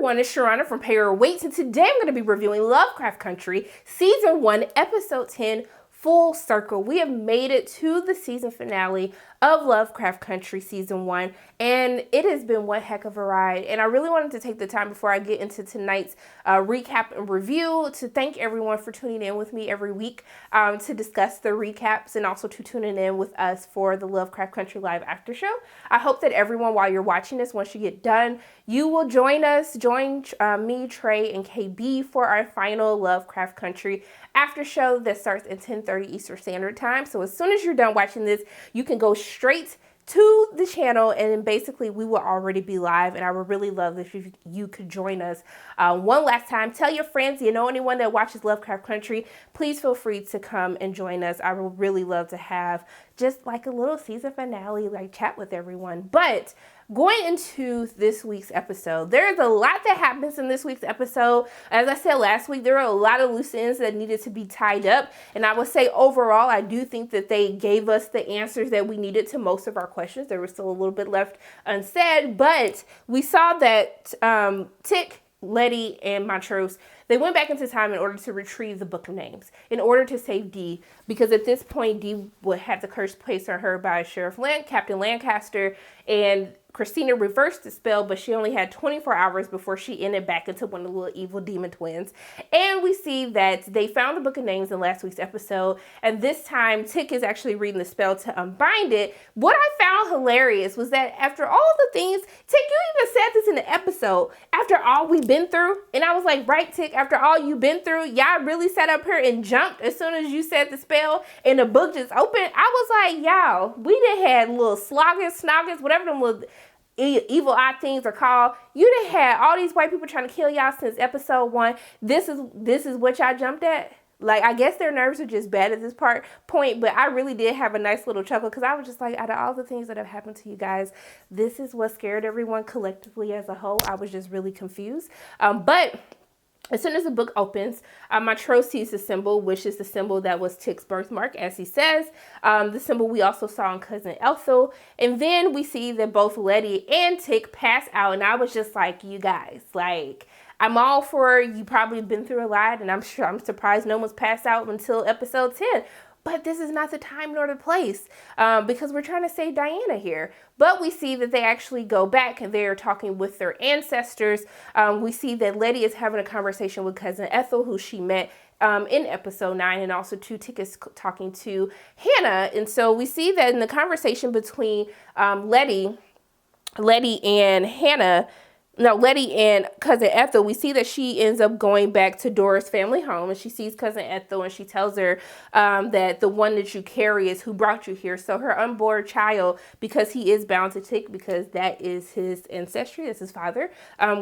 everyone, it's Sharana from Pay or Wait, and today I'm going to be reviewing Lovecraft Country, Season 1, Episode 10, Full Circle. We have made it to the season finale of Lovecraft Country Season 1, and it has been one heck of a ride. And I really wanted to take the time before I get into tonight's recap and review to thank everyone for tuning in with me every week to discuss the recaps and also to tuning in with us for the Lovecraft Country Live After Show. I hope that everyone, while you're watching this, once you get done, you will join me, Trey, and KB for our final Lovecraft Country After Show that starts at 10:30 Eastern Standard Time. So as soon as you're done watching this, you can go straight to the channel, and then basically we will already be live, and I would really love if you could join us one last time. Tell your friends, you know anyone that watches Lovecraft Country, please feel free to come and join us. I would really love to have just like a little season finale, like chat with everyone. But going into this week's episode, there's a lot that happens in this week's episode. As I said last week, there are a lot of loose ends that needed to be tied up. And I would say overall, I do think that they gave us the answers that we needed to most of our questions. There was still a little bit left unsaid, but we saw that Tick, Letty, and Montrose, they went back into time in order to retrieve the Book of Names, in order to save Dee, because at this point, Dee would have the curse placed on her by Captain Lancaster, and Christina reversed the spell, but she only had 24 hours before she ended back into one of the little evil demon twins. And we see that they found the Book of Names in last week's episode, and this time Tick is actually reading the spell to unbind it. What I found hilarious was that after all the things, Tick, you even said this in the episode, after all we've been through, and I was like, right, Tick, after all you've been through, y'all really sat up here and jumped as soon as you said the spell and the book just opened. I was like, y'all, we done had little snoggers, whatever them little evil eye things are called. You done had all these white people trying to kill y'all since episode 1. This is what y'all jumped at. Like, I guess their nerves are just bad at this point, but I really did have a nice little chuckle because I was just like, out of all the things that have happened to you guys, this is what scared everyone collectively as a whole. I was just really confused. But as soon as the book opens, Montrose sees the symbol, which is the symbol that was Tick's birthmark, as he says. The symbol we also saw in Cousin Ethel. And then we see that both Letty and Tick pass out. And I was just like, you guys, like, I'm all for, you probably been through a lot, and I'm surprised no one's passed out until episode 10. But this is not the time nor the place because we're trying to save Diana here. But we see that they actually go back and they're talking with their ancestors. We see that Letty is having a conversation with Cousin Ethel, who she met in episode 9, and also Tick is talking to Hannah. And so we see that in the conversation between Letty and Cousin Ethel, we see that she ends up going back to Dora's family home, and she sees Cousin Ethel, and she tells her that the one that you carry is who brought you here. So her unborn child, because he is bound to Tick, because that is his ancestry, that's his father,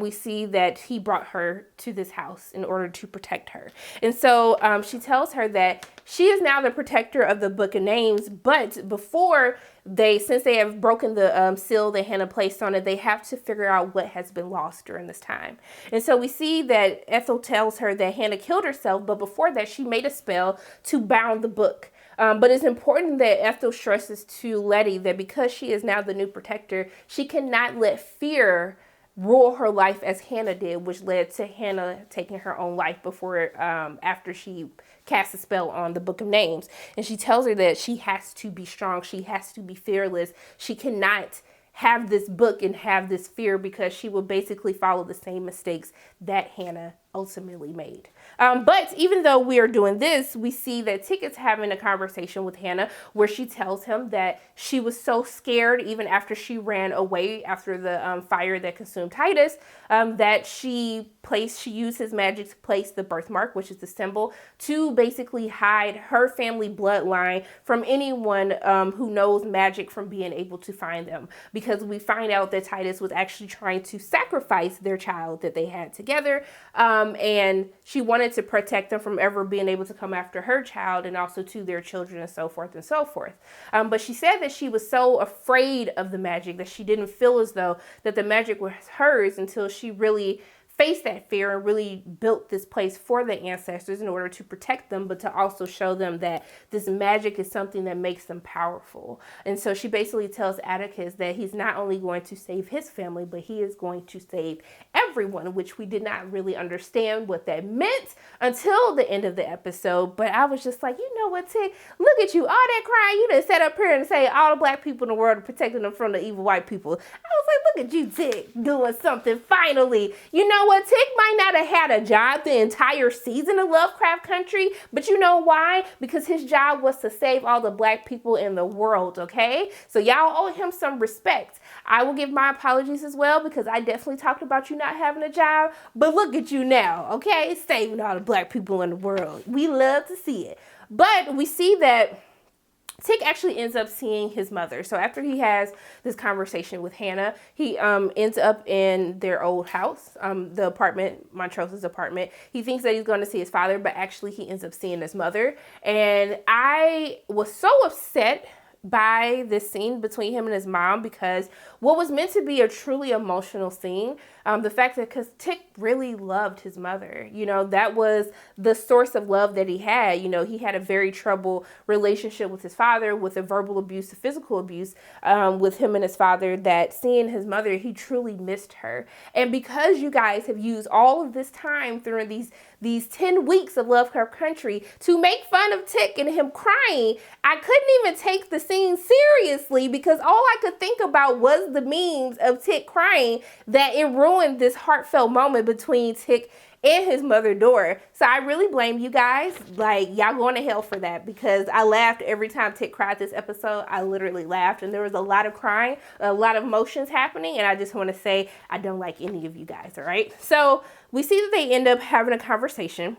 we see that he brought her to this house in order to protect her. And so she tells her that she is now the protector of the Book of Names, but since they have broken the seal that Hannah placed on it, they have to figure out what has been lost during this time. And so we see that Ethel tells her that Hannah killed herself, but before that, she made a spell to bound the book. But it's important that Ethel stresses to Letty that because she is now the new protector, she cannot let fear rule her life as Hannah did, which led to Hannah taking her own life after she cast a spell on the Book of Names. And she tells her that she has to be strong. She has to be fearless. She cannot have this book and have this fear because she will basically follow the same mistakes that Hannah ultimately made. But even though we are doing this, we see that Tick is having a conversation with Hannah where she tells him that she was so scared even after she ran away after the fire that consumed Titus, that she used his magic to place the birthmark, which is the symbol, to basically hide her family bloodline from anyone who knows magic from being able to find them. Because we find out that Titus was actually trying to sacrifice their child that they had together, and she wanted to protect them from ever being able to come after her child and also to their children and so forth and so forth. But she said that she was so afraid of the magic that she didn't feel as though that the magic was hers until she really faced that fear and really built this place for the ancestors in order to protect them, but to also show them that this magic is something that makes them powerful. And so she basically tells Atticus that he's not only going to save his family, but he is going to save everyone, which we did not really understand what that meant until the end of the episode. But I was just like, you know what, Tick, look at you, all that crying, you done sat up here and say all the black people in the world are protecting them from the evil white people. I was like, look at you, Tick, doing something finally. You know what, Tick might not have had a job the entire season of Lovecraft Country, but you know why? Because his job was to save all the black people in the world, okay? So y'all owe him some respect. I will give my apologies as well, because I definitely talked about you not having a job, but look at you now, okay? Saving all the black people in the world. We love to see it. But we see that Tick actually ends up seeing his mother. So after he has this conversation with Hannah, he ends up in their old house, the apartment, Montrose's apartment. He thinks that he's going to see his father, but actually he ends up seeing his mother. And I was so upset by this scene between him and his mom, because what was meant to be a truly emotional scene, the fact that because Tick really loved his mother, you know, that was the source of love that he had. You know, he had a very troubled relationship with his father, with the verbal abuse, the physical abuse with him and his father, that seeing his mother, he truly missed her. And because you guys have used all of this time through these 10 weeks of Lovecraft Country to make fun of Tick and him crying, I couldn't even take the scene seriously, because all I could think about was the memes of Tick crying, that it ruined this heartfelt moment between Tick and his mother Dora. So I really blame you guys. Like, y'all going to hell for that, because I laughed every time Tick cried this episode. I literally laughed, and there was a lot of crying, a lot of emotions happening, and I just want to say I don't like any of you guys, all right? So we see that they end up having a conversation,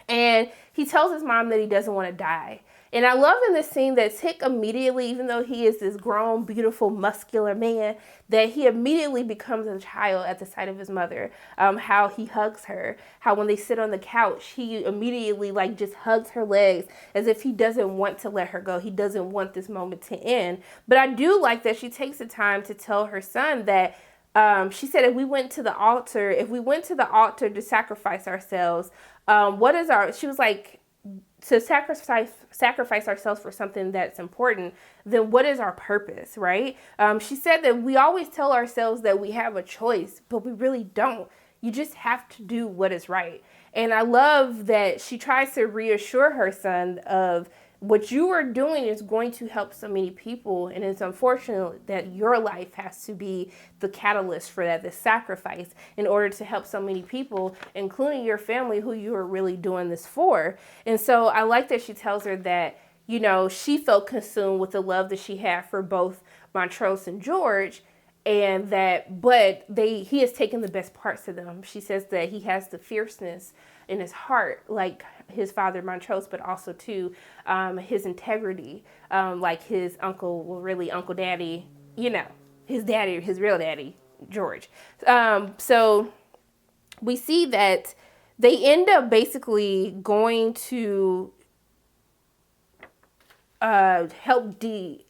and he tells his mom that he doesn't want to die. And I love in this scene that Tick immediately, even though he is this grown, beautiful, muscular man, that he immediately becomes a child at the sight of his mother. How he hugs her, how when they sit on the couch, he immediately like just hugs her legs as if he doesn't want to let her go. He doesn't want this moment to end. But I do like that she takes the time to tell her son that she said, if we went to the altar to sacrifice ourselves, she was like, to sacrifice ourselves for something that's important, then what is our purpose, right? She said that we always tell ourselves that we have a choice, but we really don't. You just have to do what is right. And I love that she tries to reassure her son of what you are doing is going to help so many people, and it's unfortunate that your life has to be the catalyst for that, the sacrifice, in order to help so many people, including your family, who you are really doing this for. And so I like that she tells her that, you know, she felt consumed with the love that she had for both Montrose and George, and that, he has taken the best parts of them. She says that he has the fierceness in his heart, like his father Montrose, but also too his integrity, like his uncle, well, really Uncle Daddy, you know, his daddy, his real daddy, George. So we see that they end up basically going to help D.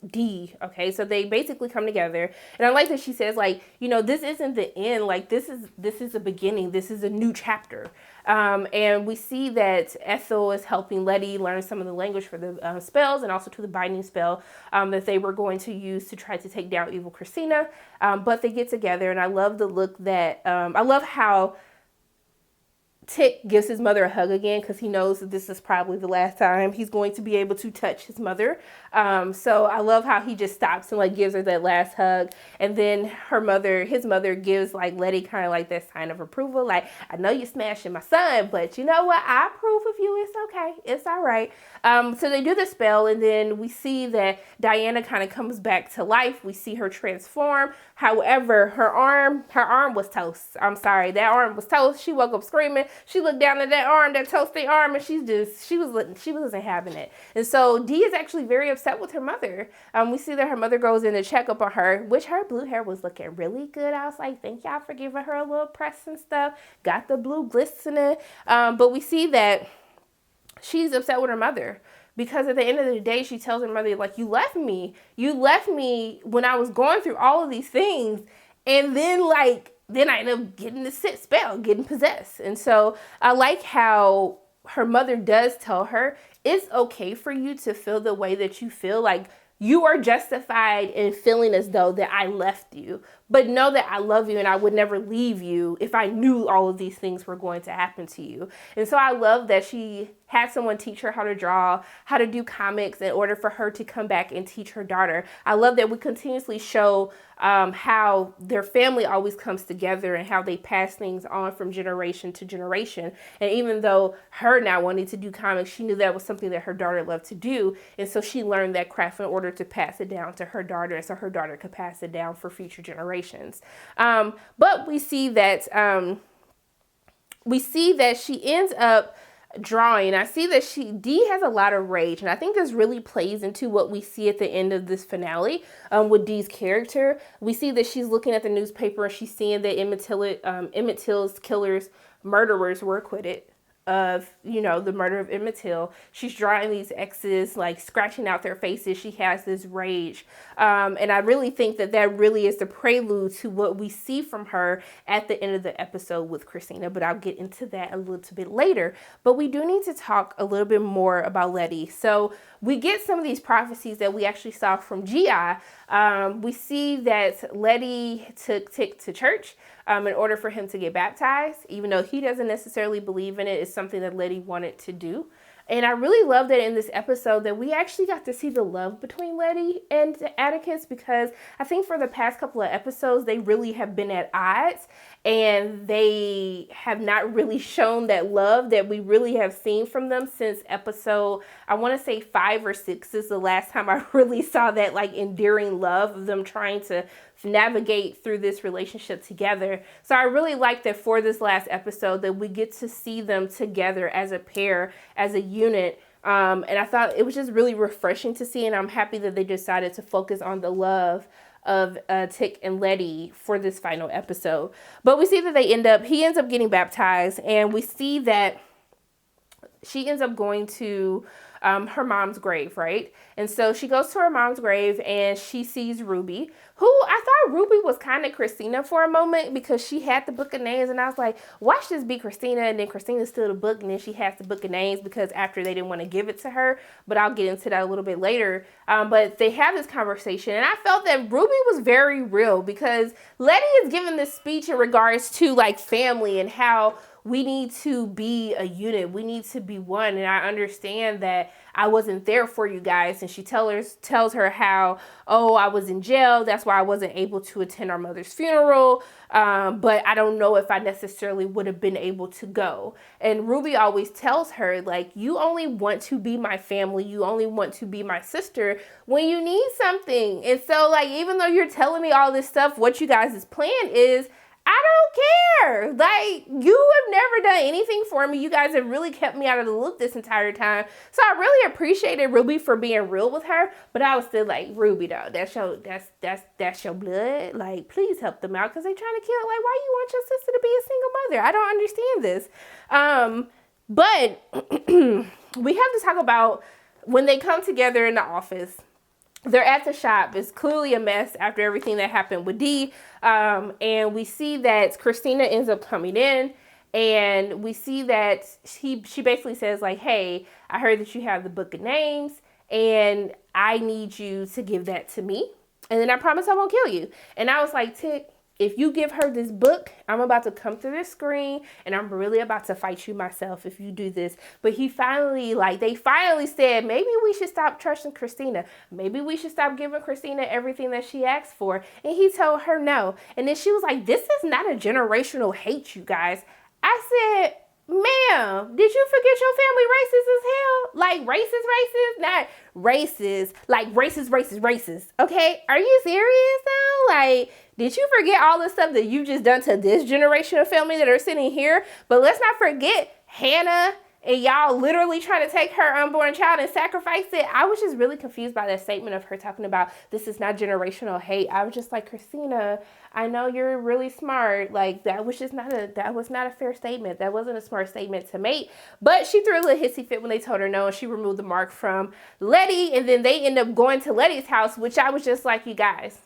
Okay, so they basically come together, and I like that she says, like, you know, this isn't the end. Like, this is the beginning. This is a new chapter. And we see that Ethel is helping Letty learn some of the language for the spells, and also to the binding spell that they were going to use to try to take down evil Christina. But they get together, and I love the look that I love how Tick gives his mother a hug again, because he knows that this is probably the last time he's going to be able to touch his mother. So I love how he just stops and like gives her that last hug, and then his mother gives like Letty kind of like that sign of approval, like, I know you're smashing my son, but you know what, I approve of you. It's okay, it's all right. So they do the spell, and then we see that Diana kind of comes back to life. We see her transform. However, her arm was toast. I'm sorry, that arm was toast. She woke up screaming. She looked down at that arm, that toasty arm, and she wasn't having it. And so Dee is actually very upset with her mother. We see that her mother goes in to check up on her, which her blue hair was looking really good. I was like, thank y'all for giving her a little press and stuff. Got the blue glistening. But we see that she's upset with her mother, because at the end of the day, she tells her mother, like, you left me when I was going through all of these things. And then, like, then I end up getting the spell, getting possessed. And so I like how her mother does tell her it's okay for you to feel the way that you feel. Like, you are justified in feeling as though that I left you, but know that I love you and I would never leave you if I knew all of these things were going to happen to you. And so I love that she had someone teach her how to draw, how to do comics in order for her to come back and teach her daughter. I love that we continuously show how their family always comes together and how they pass things on from generation to generation. And even though her now wanting to do comics, she knew that was something that her daughter loved to do. And so she learned that craft in order to pass it down to her daughter, and so her daughter could pass it down for future generations. But we see that she ends up drawing. I see that Dee has a lot of rage, and I think this really plays into what we see at the end of this finale with Dee's character. We see that she's looking at the newspaper and she's seeing that Emmett Till's murderers were acquitted of, the murder of Emmett Till. She's drawing these X's, like scratching out their faces. She has this rage. And I really think that really is the prelude to what we see from her at the end of the episode with Christina, but I'll get into that a little bit later. But we do need to talk a little bit more about Letty. So we get some of these prophecies that we actually saw from G.I. We see that Letty took Tick to church in order for him to get baptized, even though he doesn't necessarily believe in it. It's something that Letty wanted to do. And I really love that in this episode that we actually got to see the love between Letty and Atticus, because I think for the past couple of episodes, they really have been at odds and they have not really shown that love that we really have seen from them since episode, I want to say 5 or 6 is the last time I really saw that like endearing love of them trying to navigate through this relationship together. So I really like that for this last episode that we get to see them together as a pair, as a unit. And I thought it was just really refreshing to see, and I'm happy that they decided to focus on the love of Tick and Letty for this final episode. But we see that he ends up getting baptized, and we see that she ends up going to her mom's grave, right? And so she goes to her mom's grave and she sees Ruby, who I thought Ruby was kind of Christina for a moment because she had the book of names, and I was like, watch this be Christina, and then Christina steal the book, and then she has the book of names because after they didn't want to give it to her, but I'll get into that a little bit later. But they have this conversation, and I felt that Ruby was very real because Letty is giving this speech in regards to like family and how we need to be a unit. We need to be one. And I understand that I wasn't there for you guys. And she tells her how, oh, I was in jail. That's why I wasn't able to attend our mother's funeral. But I don't know if I necessarily would have been able to go. And Ruby always tells her, like, you only want to be my family. You only want to be my sister when you need something. And so, like, even though you're telling me all this stuff, what you guys' plan is, I don't care. Like, you have never done anything for me. You guys have really kept me out of the loop this entire time. So I really appreciated Ruby for being real with her. But I was still like, Ruby, though, that's your blood. Like, please help them out because they're trying to kill it. Like, why you want your sister to be a single mother? I don't understand this. But we have to talk about when they come together in the office. They're at the shop. It's clearly a mess after everything that happened with Dee. And we see that Christina ends up coming in, and we see that she basically says like, hey, I heard that you have the book of names and I need you to give that to me. And then I promise I won't kill you. And I was like, Tick, if you give her this book, I'm about to come through the screen and I'm really about to fight you myself if you do this. But they finally said, maybe we should stop trusting Christina. Maybe we should stop giving Christina everything that she asked for. And he told her no. And then she was like, this is not a generational hate, you guys. I said, ma'am, did you forget your family racist as hell? Like racist? Not racist, like racist. Okay, are you serious though? Like, did you forget all the stuff that you just done to this generation of family that are sitting here? But let's not forget Hannah and y'all literally trying to take her unborn child and sacrifice it. I was just really confused by that statement of her talking about this is not generational hate. I was just like, Christina, I know you're really smart. Like, that was not a fair statement. That wasn't a smart statement to make. But she threw a little hissy fit when they told her no, and she removed the mark from Letty, and then they end up going to Letty's house, which I was just like, you guys.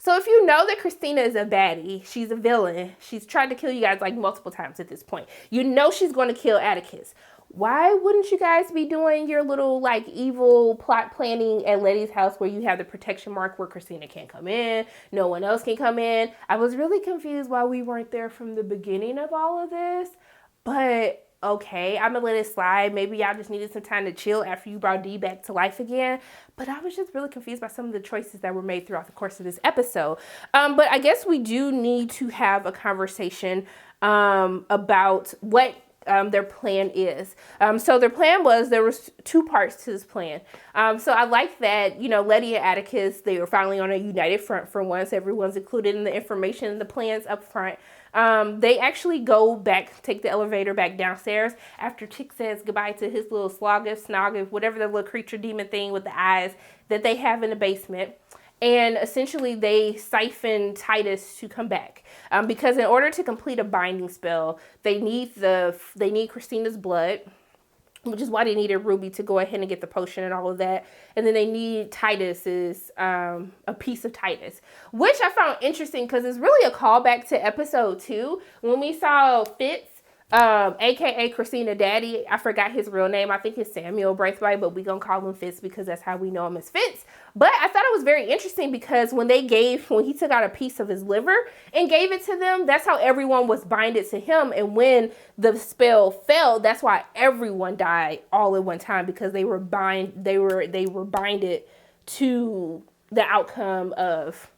So if you know that Christina is a baddie, she's a villain, she's tried to kill you guys like multiple times at this point. You know she's going to kill Atticus. Why wouldn't you guys be doing your little like evil plot planning at Letty's house where you have the protection mark where Christina can't come in, no one else can come in? I was really confused why we weren't there from the beginning of all of this, but okay, I'm gonna let it slide. Maybe y'all just needed some time to chill after you brought Dee back to life again. But I was just really confused by some of the choices that were made throughout the course of this episode. But I guess we do need to have a conversation about what their plan is. So their plan was, there was two parts to this plan. So I like that, you know, Letty and Atticus, they were finally on a united front for once. Everyone's included in the information and the plans up front. They actually go back, take the elevator back downstairs after Chick says goodbye to his little snog, whatever the little creature demon thing with the eyes that they have in the basement. And essentially they siphon Titus to come back. Because in order to complete a binding spell, they need Christina's blood, which is why they needed Ruby to go ahead and get the potion and all of that. And then they need Titus's, a piece of Titus, which I found interesting because it's really a callback to episode 2 when we saw Fitz, aka Christina Daddy. I forgot his real name. I think it's Samuel Braithwaite, but we gonna call him Fitz because that's how we know him as Fitz. But I thought it was very interesting because when he took out a piece of his liver and gave it to them, that's how everyone was binded to him. And when the spell fell, that's why everyone died all at one time, because they were binded to the outcome of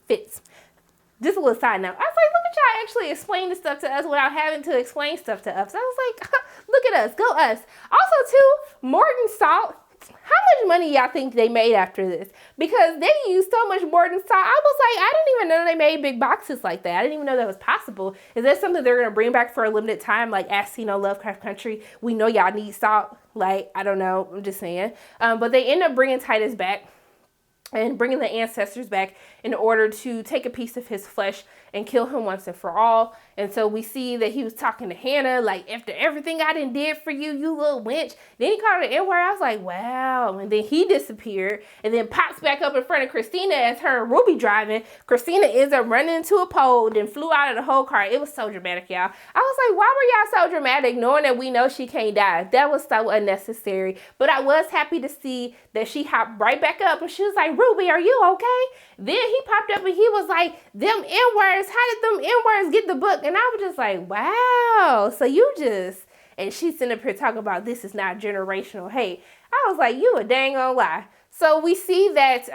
Fitz. Just a little side note. I was like, look at y'all actually explain the stuff to us without having to explain stuff to us. I was like, look at us, go us. Also, too, Morton Salt. How much money y'all think they made after this? Because they used so much Morton Salt. I was like, I didn't even know they made big boxes like that. I didn't even know that was possible. Is that something they're going to bring back for a limited time? Like, as you know, Lovecraft Country, we know y'all need salt. Like, I don't know. I'm just saying. But they end up bringing Titus back and bringing the ancestors back in order to take a piece of his flesh and kill him once and for all. And so we see that he was talking to Hannah, like, after everything I done did for you, you little wench. Then he called her N-word. I was like, wow. And then he disappeared and then pops back up in front of Christina as her and Ruby driving. Christina ends up running into a pole, then flew out of the whole car. It was so dramatic, y'all. I was like, why were y'all so dramatic knowing that we know she can't die? That was so unnecessary. But I was happy to see that she hopped right back up and she was like, Ruby, are you okay? Then he popped up and he was like, them N-words, how did them N-words get the book? And I was just like, wow. So you just, and she's sitting up here talking about this is not generational hate. I was like, you a dang old lie. So we see that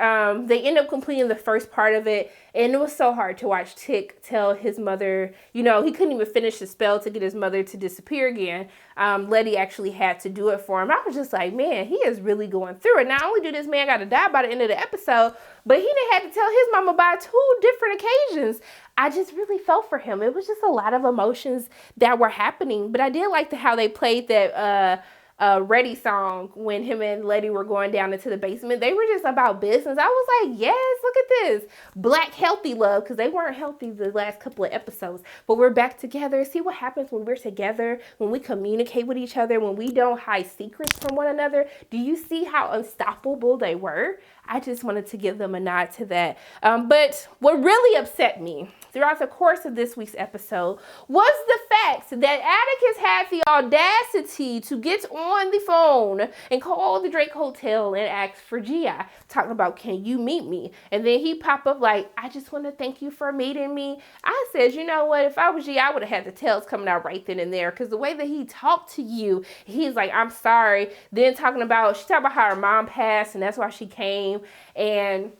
they end up completing the first part of it. And it was so hard to watch Tick tell his mother, you know, he couldn't even finish the spell to get his mother to disappear again. Letty actually had to do it for him. I was just like, man, he is really going through it. Not only did this man got to die by the end of the episode, but he done had to tell his mama by 2 different occasions. I just really felt for him. It was just a lot of emotions that were happening. But I did like how they played that Ready song when him and Letty were going down into the basement. They were just about business. I was like, yes, look at this. Black healthy love, because they weren't healthy the last couple of episodes. But we're back together. See what happens when we're together, when we communicate with each other, when we don't hide secrets from one another. Do you see how unstoppable they were? I just wanted to give them a nod to that. But what really upset me throughout the course of this week's episode was the fact that Atticus had the audacity to get on the phone and call the Drake Hotel and ask for G.I. talking about, can you meet me? And then he popped up like, I just want to thank you for meeting me. I said, you know what? If I was G.I., I would have had the tails coming out right then and there, because the way that he talked to you, he's like, I'm sorry. Then she talked about how her mom passed and that's why she came. And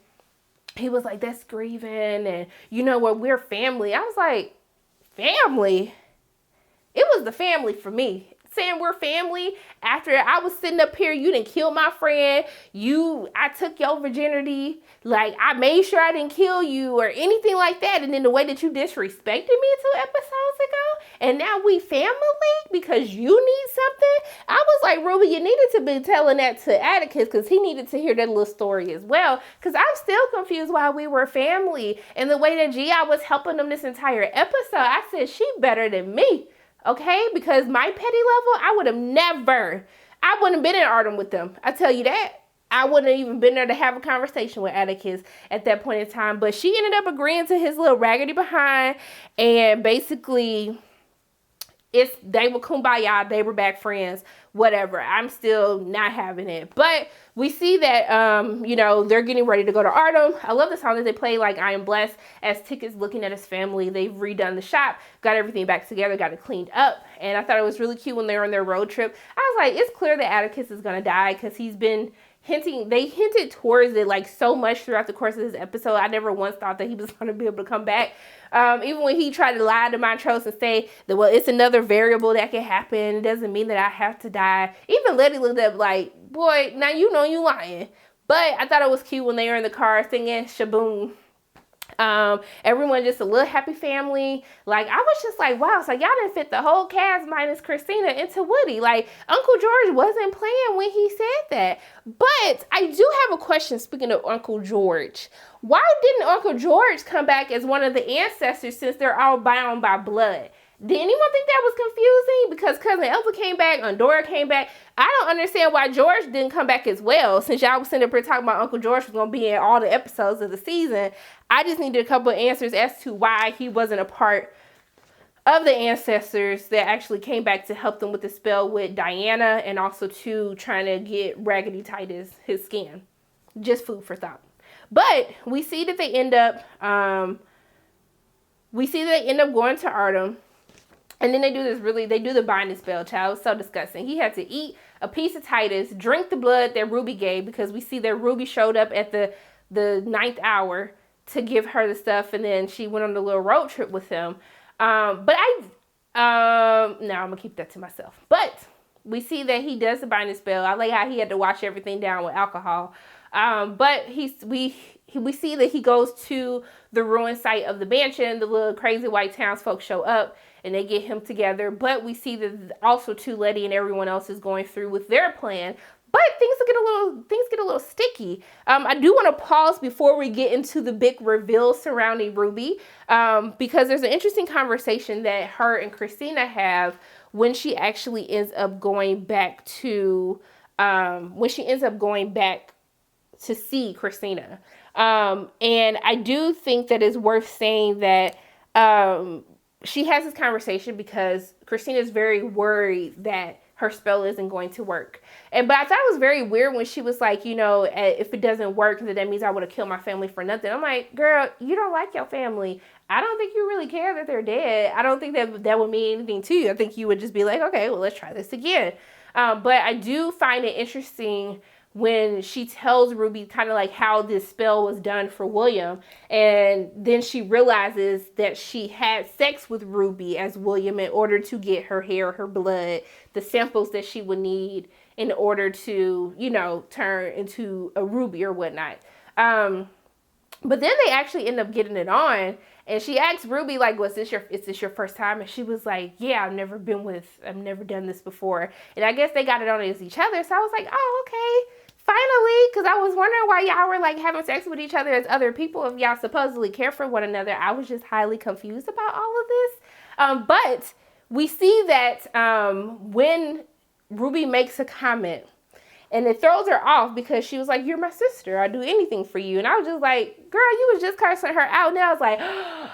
he was like, that's grieving. And you know what? We're family. I was like, family? It was the family for me. Saying we're family after I was sitting up here, you didn't kill my friend. I took your virginity. Like, I made sure I didn't kill you or anything like that. And then the way that you disrespected me 2 episodes ago, and now we family because you need something. I was like, Ruby, you needed to be telling that to Atticus because he needed to hear that little story as well. Because I'm still confused why we were family. And the way that G.I. was helping them this entire episode, I said, she better than me. Okay, because my petty level, I wouldn't have been in Artem with them. I tell you that. I wouldn't have even been there to have a conversation with Atticus at that point in time. But she ended up agreeing to his little raggedy behind, and basically they were kumbaya, they were back friends, whatever. I'm still not having it. But we see that, they're getting ready to go to Artem. I love the song that they play, like I Am Blessed, as Tick is looking at his family. They've redone the shop, got everything back together, got it cleaned up. And I thought it was really cute when they were on their road trip. I was like, it's clear that Atticus is going to die, because he's been they hinted towards it like so much throughout the course of this episode. I never once thought that he was going to be able to come back. Even when he tried to lie to Montrose and say that, well, it's another variable that can happen. It doesn't mean that I have to die. Even Letty looked up like, boy, now you know you lying. But I thought it was cute when they were in the car singing Shaboom. Everyone just a little happy family. Like, I was just like, wow, so y'all didn't fit the whole cast minus Christina into Woody. Like, Uncle George wasn't playing when he said that. But I do have a question, speaking of Uncle George. Why didn't Uncle George come back as one of the ancestors, since they're all bound by blood? Did anyone think that was confusing? Because Cousin Elva came back, Andorra came back. I don't understand why George didn't come back as well. Since y'all was sitting up here talking about Uncle George was going to be in all the episodes of the season, I just needed a couple of answers as to why he wasn't a part of the ancestors that actually came back to help them with the spell with Diana, and also to trying to get Raggedy Titus his skin. Just food for thought. But we see that they end up going to Artem. And then they do the binding spell, child. It was so disgusting. He had to eat a piece of Titus, drink the blood that Ruby gave, because we see that Ruby showed up at the 9th hour to give her the stuff, and then she went on the little road trip with him. I'm gonna keep that to myself. But we see that he does the binding spell. I like how he had to wash everything down with alcohol. But we see that he goes to the ruined site of the mansion. The little crazy white townsfolk show up and they get him together. But we see that also too, Letty and everyone else is going through with their plan. But things get a little sticky. I do want to pause before we get into the big reveal surrounding Ruby, because there's an interesting conversation that her and Christina have when she actually ends up going back to see Christina. And I do think that it's worth saying that she has this conversation because Christina is very worried that her spell isn't going to work. But I thought it was very weird when she was like, if it doesn't work, then that means I would have killed my family for nothing. I'm like, girl, you don't like your family. I don't think you really care that they're dead. I don't think that would mean anything to you. I think you would just be like, okay, well, let's try this again. But I do find it interesting when she tells Ruby kind of like how this spell was done for William. And then she realizes that she had sex with Ruby as William in order to get her hair, her blood, the samples that she would need in order to, turn into a Ruby or whatnot. But then they actually end up getting it on. And she asked Ruby, like, is this your first time? And she was like, yeah, I've never done this before. And I guess they got it on as each other. So I was like, oh, okay. Finally, because I was wondering why y'all were like having sex with each other as other people if y'all supposedly care for one another. I was just highly confused about all of this. But we see that when Ruby makes a comment, and it throws her off because she was like, you're my sister. I'll do anything for you. And I was just like, girl, you was just cursing her out. And I was like, oh,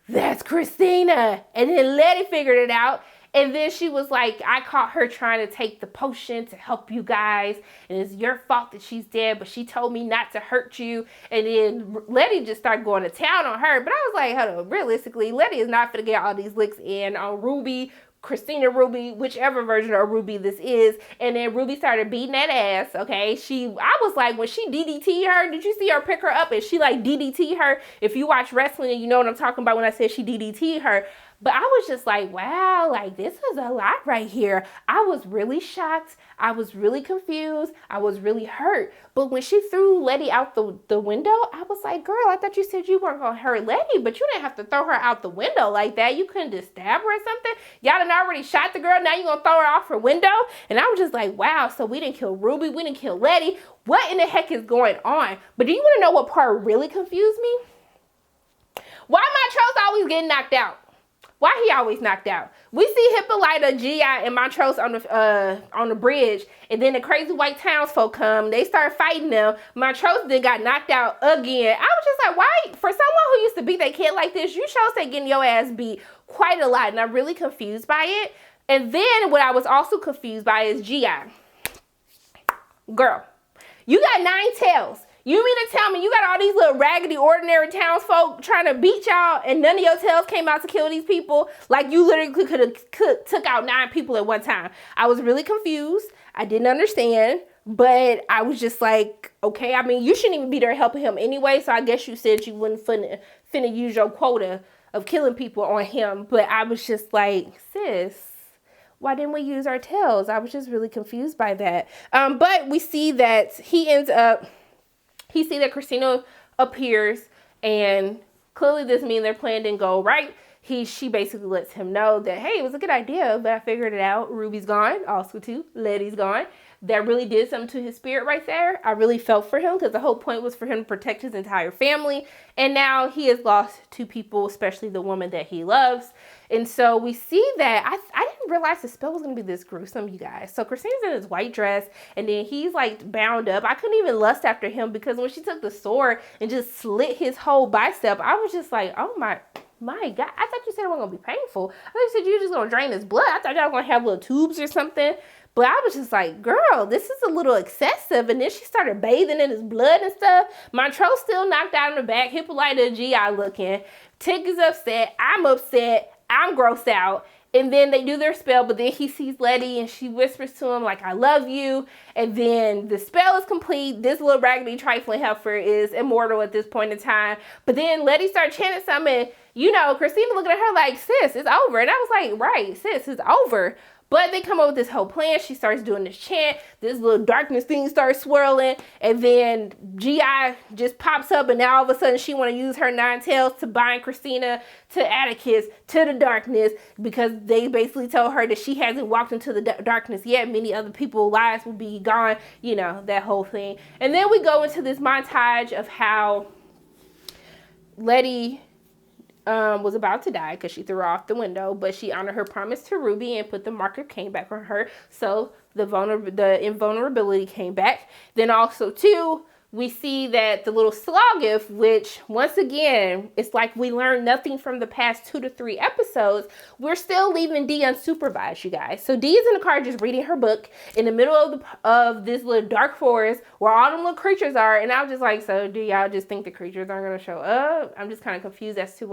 that's Christina. And then Letty figured it out. And then she was like, I caught her trying to take the potion to help you guys. And it's your fault that she's dead, but she told me not to hurt you. And then Letty just started going to town on her. But I was like, hold on, realistically, Letty is not going to get all these licks in on Ruby, Christina, Ruby, whichever version of Ruby this is. And then Ruby started beating that ass, okay? I was like, when she DDT her, did you see her pick her up and she like DDT her? If you watch wrestling and you know what I'm talking about when I said she DDT her. But I was just like, wow, like this is a lot right here. I was really shocked. I was really confused. I was really hurt. But when she threw Letty out the window, I was like, girl, I thought you said you weren't going to hurt Letty, but you didn't have to throw her out the window like that. You couldn't just stab her or something. Y'all done already shot the girl. Now you're going to throw her off her window. And I was just like, wow, so we didn't kill Ruby. We didn't kill Letty. What in the heck is going on? But do you want to know what part really confused me? Why Montrose always getting knocked out? Why he always knocked out? We see Hippolyta, G.I., and Montrose on the bridge, and then the crazy white townsfolk come. They start fighting them. Montrose then got knocked out again. I was just like, why? For someone who used to beat their kid like this, you chose to getting your ass beat quite a lot, and I'm really confused by it. And then what I was also confused by is G.I. Girl, you got 9 tails. You mean to tell me you got all these little raggedy, ordinary townsfolk trying to beat y'all and none of your tails came out to kill these people? Like you literally could have took out 9 people at one time. I was really confused. I didn't understand, but I was just like, okay, I mean, you shouldn't even be there helping him anyway, so I guess you said you wouldn't finna use your quota of killing people on him. But I was just like, sis, why didn't we use our tails? I was just really confused by that. But we see that he see that Christina appears, and clearly this means their plan didn't go right. She basically lets him know that, hey, it was a good idea, but I figured it out. Ruby's gone, also too. Letty's gone. That really did something to his spirit right there. I really felt for him because the whole point was for him to protect his entire family. And now he has lost 2 people, especially the woman that he loves. And so we see that I didn't realize the spell was going to be this gruesome, you guys. So Christina's in his white dress, and then he's like bound up. I couldn't even lust after him because when she took the sword and just slit his whole bicep, I was just like, oh my God. I thought you said it wasn't going to be painful. I thought you said you were just going to drain his blood. I thought y'all were going to have little tubes or something. But I was just like, girl, this is a little excessive. And then she started bathing in his blood and stuff. Montrose still knocked out in the back. Hippolyta and G.I. looking. Tick is upset. I'm upset. I'm grossed out. And then they do their spell, but then he sees Letty and she whispers to him like, I love you. And then the spell is complete. This little raggedy trifling heifer is immortal at this point in time. But then Letty starts chanting something. You know, Christina looking at her like, sis, it's over. And I was like, right, sis, it's over. But they come up with this whole plan. She starts doing this chant. This little darkness thing starts swirling. And then G.I. just pops up. And now all of a sudden she want to use her 9 tails to bind Christina to Atticus, to the darkness. Because they basically told her that she hasn't walked into the darkness yet. Many other people's lives will be gone. You know, that whole thing. And then we go into this montage of how Letty was about to die because she threw her off the window, but she honored her promise to Ruby and put the marker came back on her, so the invulnerability came back. Then also too, we see that the little Slogif, which once again, it's like we learned nothing from the past 2 to 3 episodes. We're still leaving Dee unsupervised, you guys. So Dee is in the car just reading her book in the middle of this little dark forest where all them little creatures are. And I was just like, so do y'all just think the creatures aren't going to show up? I'm just kind of confused as to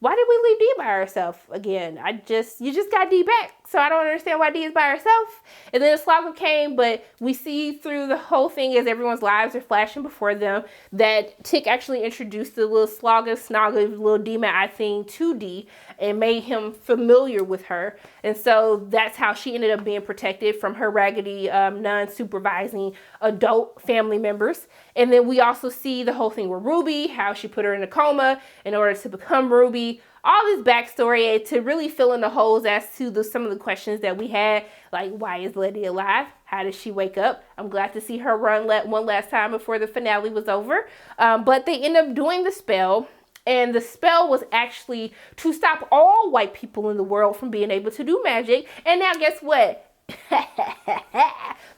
why did we leave Dee by herself again? You just got Dee back. So I don't understand why Dee is by herself. And then the Slogger came, but we see through the whole thing as everyone's lives are flashing before them that Tick actually introduced the little Slogger, Snogger, little demon eye thing to Dee and made him familiar with her. And so that's how she ended up being protected from her raggedy, non-supervising adult family members. And then we also see the whole thing with Ruby, how she put her in a coma in order to become Ruby. All this backstory to really fill in the holes as to some of the questions that we had, like why is Letty alive? How did she wake up? I'm glad to see her run one last time before the finale was over. But they end up doing the spell, and the spell was actually to stop all white people in the world from being able to do magic. And now guess what?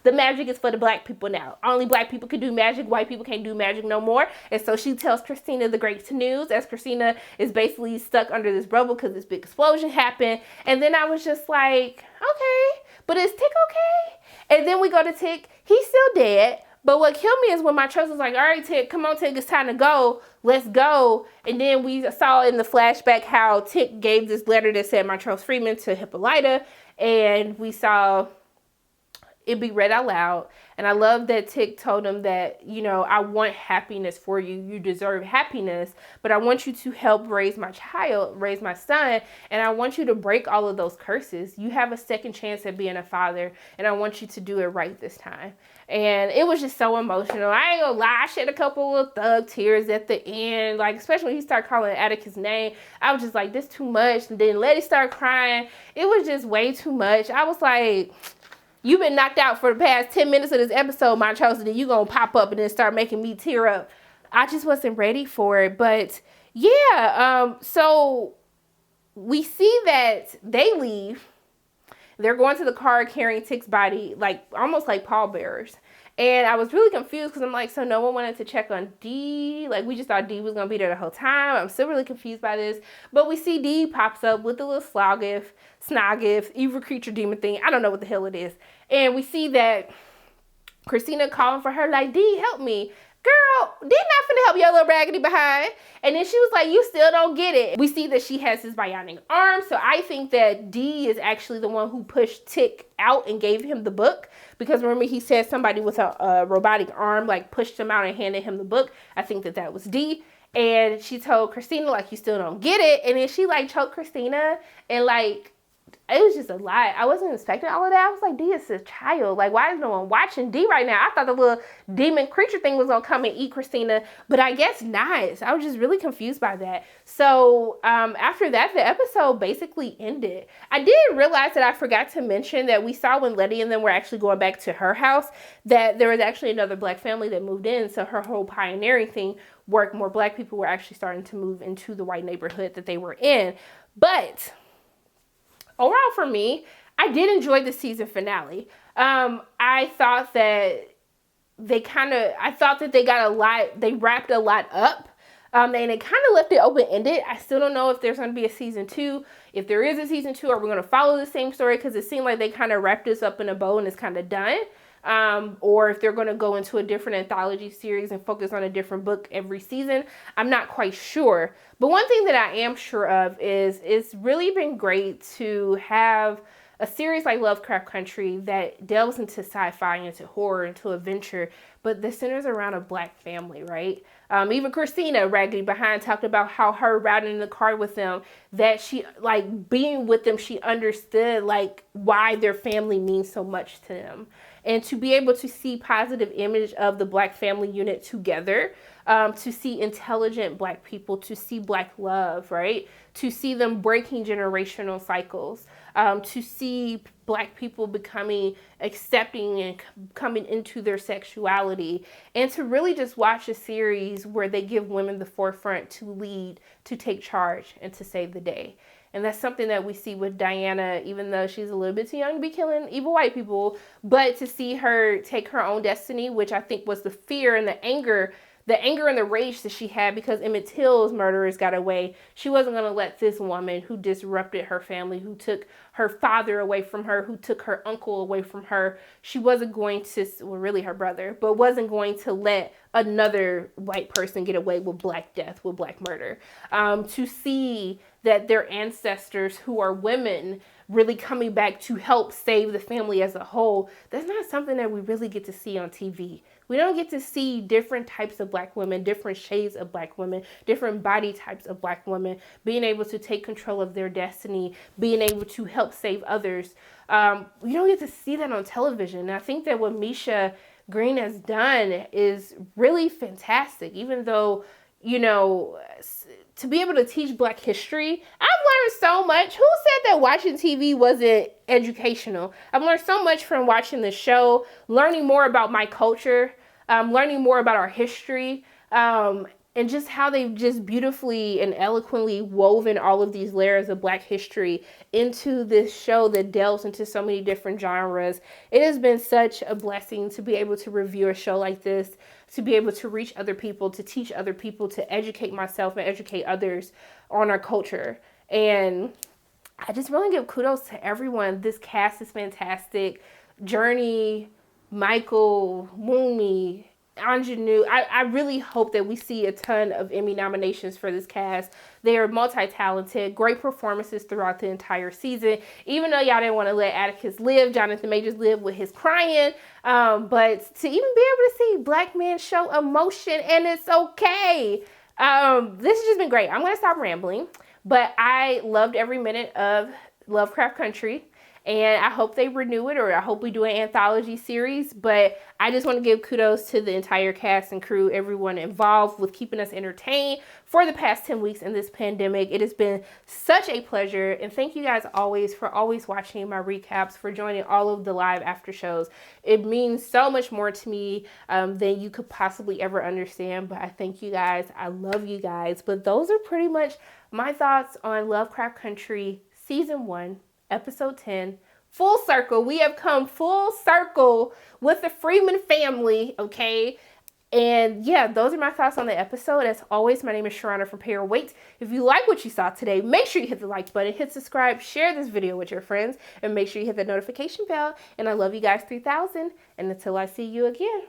The magic is for the black people now. Only black people can do magic. White people can't do magic no more. And so she tells Christina the great news as Christina is basically stuck under this rubble because this big explosion happened. And then I was just like, okay, but is Tick okay? And then we go to Tick. He's still dead. But what killed me is when my trust was like, all right, Tick, come on, Tick, it's time to go. Let's go. And then we saw in the flashback how Tick gave this letter that said Montrose Freeman to Hippolyta. And we saw it be read out loud. And I love that Tick told him that, you know, I want happiness for you. You deserve happiness, but I want you to help raise my child, raise my son. And I want you to break all of those curses. You have a second chance at being a father, and I want you to do it right this time. And it was just so emotional. I ain't gonna lie, I shed a couple of thug tears at the end. Like, especially when he started calling Atticus' name. I was just like, this too much. And then Letty started crying. It was just way too much. I was like, you've been knocked out for the past 10 minutes of this episode, Montrose, and then you gonna pop up and then start making me tear up. I just wasn't ready for it. But yeah, so we see that they leave. They're going to the car carrying Tick's body, like almost like pallbearers. And I was really confused because I'm like, so no one wanted to check on Dee? Like, we just thought Dee was going to be there the whole time. I'm still really confused by this. But we see Dee pops up with the little Snogif, evil creature demon thing. I don't know what the hell it is. And we see that Christina calling for her, like, Dee, help me. Girl, Dee not finna help your little raggedy behind. And then she was like, you still don't get it. We see that she has his bionic arm. So I think that Dee is actually the one who pushed Tick out and gave him the book. Because remember, he said somebody with a robotic arm, like, pushed him out and handed him the book. I think that that was Dee. And she told Christina, like, you still don't get it. And then she, like, choked Christina and, like, it was just a lot. I wasn't expecting all of that. I was like, Dee is a child. Like, why is no one watching Dee right now? I thought the little demon creature thing was going to come and eat Christina, but I guess not. I was just really confused by that. So after that, the episode basically ended. I did realize that I forgot to mention that we saw when Letty and them were actually going back to her house that there was actually another Black family that moved in. So her whole pioneering thing worked. More Black people were actually starting to move into the white neighborhood that they were in. But overall, for me, I did enjoy the season finale. I thought that they wrapped a lot up. And they kind of left it open-ended. I still don't know if there's going to be a season 2. If there is a season 2, are we going to follow the same story? Because it seemed like they kind of wrapped this up in a bow and it's kind of done. Or if they're going to go into a different anthology series and focus on a different book every season. I'm not quite sure. But one thing that I am sure of is it's really been great to have a series like Lovecraft Country that delves into sci-fi, into horror, into adventure, but the centers around a Black family, right? Even Christina, raggedy behind, talked about how her riding in the car with them, that she, like, being with them, she understood, like, why their family means so much to them. And to be able to see positive image of the Black family unit together, to see intelligent Black people, to see Black love, right? To see them breaking generational cycles, to see Black people becoming accepting and coming into their sexuality, and to really just watch a series where they give women the forefront to lead, to take charge, and to save the day. And that's something that we see with Diana, even though she's a little bit too young to be killing evil white people. But to see her take her own destiny, which I think was the fear and the anger and the rage that she had because Emmett Till's murderers got away. She wasn't going to let this woman who disrupted her family, who took her father away from her, who took her uncle away from her. She wasn't going to, well, really her brother, but wasn't going to let another white person get away with Black death, with Black murder. To see that their ancestors who are women really coming back to help save the family as a whole, that's not something that we really get to see on TV. We don't get to see different types of Black women, different shades of Black women, different body types of Black women, being able to take control of their destiny, being able to help save others. We don't get to see that on television. And I think that what Misha Green has done is really fantastic, even though, you know, to be able to teach Black history, I've learned so much. Who said that watching TV wasn't educational? I've learned so much from watching the show, learning more about my culture, learning more about our history, and just how they've just beautifully and eloquently woven all of these layers of Black history into this show that delves into so many different genres. It has been such a blessing to be able to review a show like this, to be able to reach other people, to teach other people, to educate myself and educate others on our culture. And I just really give kudos to everyone. This cast is fantastic. Journey, Michael, Wunmi, Ingenue. I really hope that we see a ton of Emmy nominations for this cast. They are multi-talented, great performances throughout the entire season. Even though y'all didn't want to let Atticus live, Jonathan Majors live with his crying. But to even be able to see Black men show emotion, and it's okay. This has just been great. I'm going to stop rambling. But I loved every minute of Lovecraft Country. and I hope they renew it, or I hope we do an anthology series. But I just want to give kudos to the entire cast and crew, everyone involved with keeping us entertained for the past 10 weeks in this pandemic. It has been such a pleasure, and thank you guys always for always watching my recaps, for joining all of the live after shows. It means so much more to me than you could possibly ever understand. But I thank you guys. I love you guys. But those are pretty much my thoughts on Lovecraft Country Season 1, Episode 10. Full circle. We have come full circle with the Freeman family, okay? And yeah, those are my thoughts on the episode. As always, my name is Sharana from Pay Your Weight. If you like what you saw today, make sure you hit the like button, hit subscribe, share this video with your friends, and make sure you hit the notification bell. And I love you guys 3000. And until I see you again.